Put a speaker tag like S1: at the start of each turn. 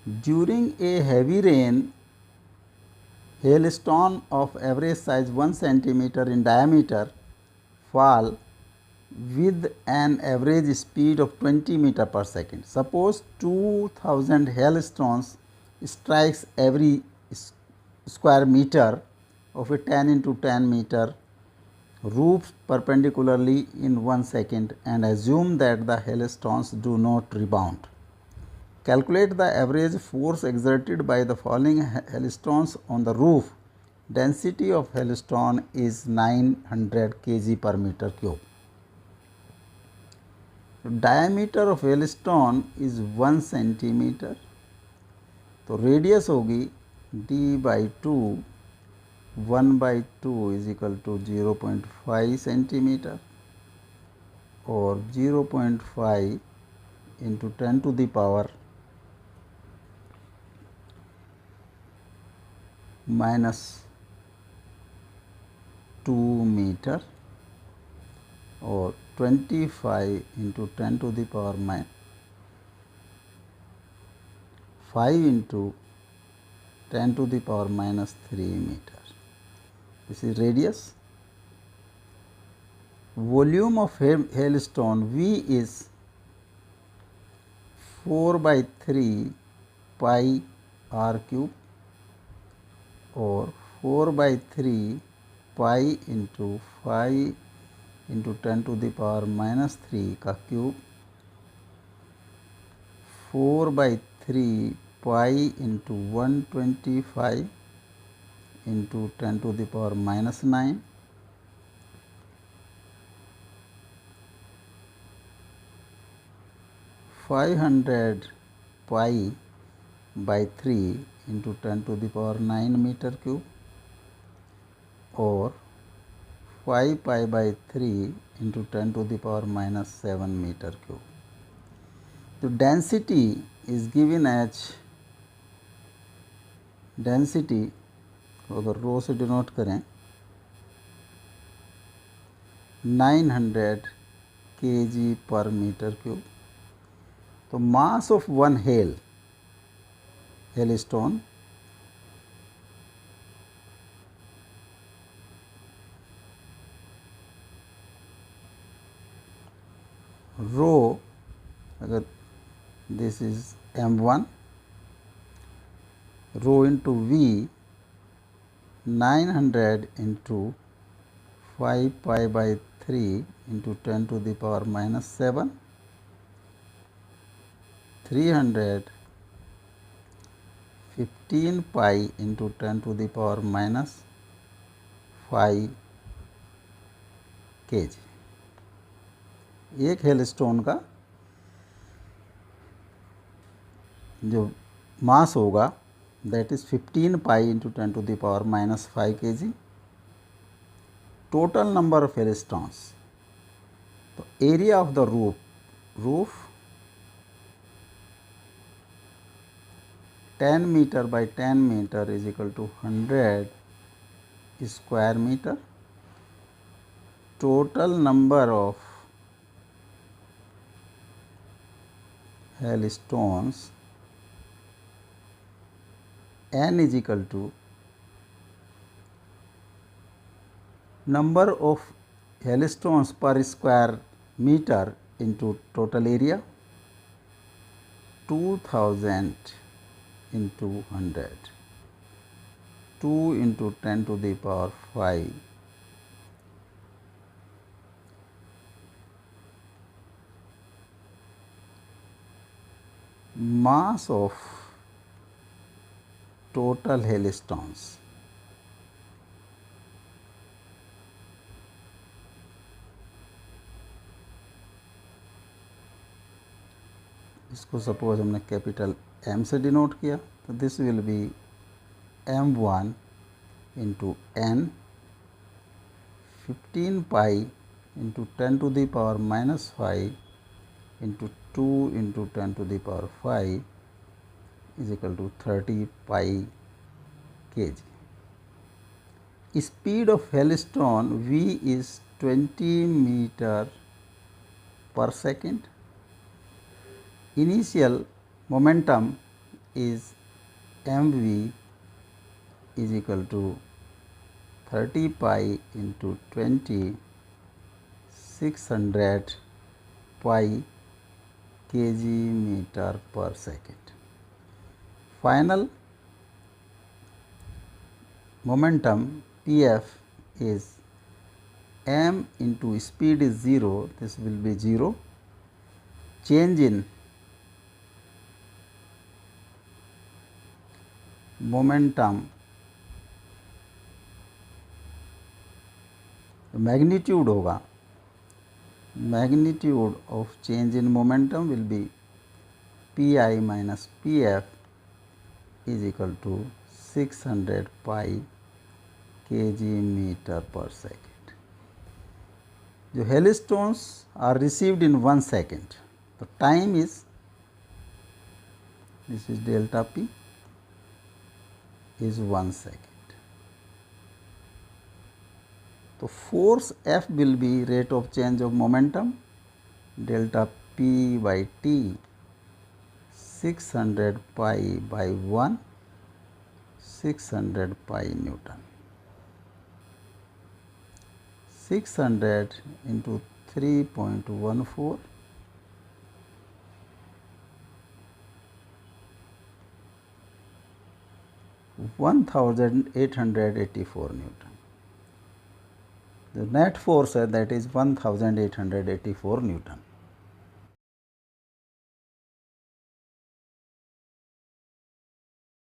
S1: During a heavy rain, hailstone of average size 1 centimeter in diameter fall with an average speed of 20 meter per second. Suppose 2000 hailstones strikes every square meter of a 10 into 10 meter roof perpendicularly in 1 second, and assume that the hailstones do not rebound. Calculate the average force exerted by the falling hailstones on the roof. Density of hailstone is 900 kg per meter cube. Diameter of hailstone is 1 centimeter. तो radius होगी d by two, 1/2 is equal to 0.5 centimetre और 0.5 into 10 to the power -2 metre और 25 into 10 to the power -5 into 10 to the power -3 meter. This is radius. Volume of hailstone V is 4/3 pi r cube or 4/3 pi into 5 into 10 to the power -3 का cube, 4/3 pi into 125 into 10 to the power -9, 500 pi by 3 into 10 to the power 9 meter cube or 5 pi by 3 into 10 to the power -7 meter cube. The density is given as density अगर रो से denote करें 900 kg पर metre cube. तो mass of one hailstone रो, अगर this is m1, rho into V, 900 into 5 pi by 3 into 10 to the power -7, 315 pi into 10 to the power -5 kg. एक hailstone का जो मास होगा that is 15 pi into 10 to the power -5 kg. Total number of hailstones. So area of the roof 10 meter by 10 meter is equal to 100 square meter. Total number of hailstones n is equal to number of hailstones per square meter into total area, 2000 into 100, 2 into 10 to the power 5 mass of total hailstones. इसको suppose हमने capital M से denote किया, तो this will be m1 into n, 15 pi into 10 to the power -5 into 2 into 10 to the power 5 is equal to 30 pi kg. Speed of hailstone V is 20 meter per second. Initial momentum is mv is equal to 30 pi into 20 600 pi kg meter per second. Final momentum Pf is m into speed is 0, this will be 0, change in momentum magnitude होगा, magnitude of change in momentum will be Pi minus Pf is equal to 600 pi kg meter per second. The hailstones are received in 1 second. The time is, this is delta P, is 1 second. So, force F will be rate of change of momentum, delta P by T, 600 pi by 1, 600 pi Newton. 600 into 3.14, 1884 Newton. The net force that is 1884 Newton.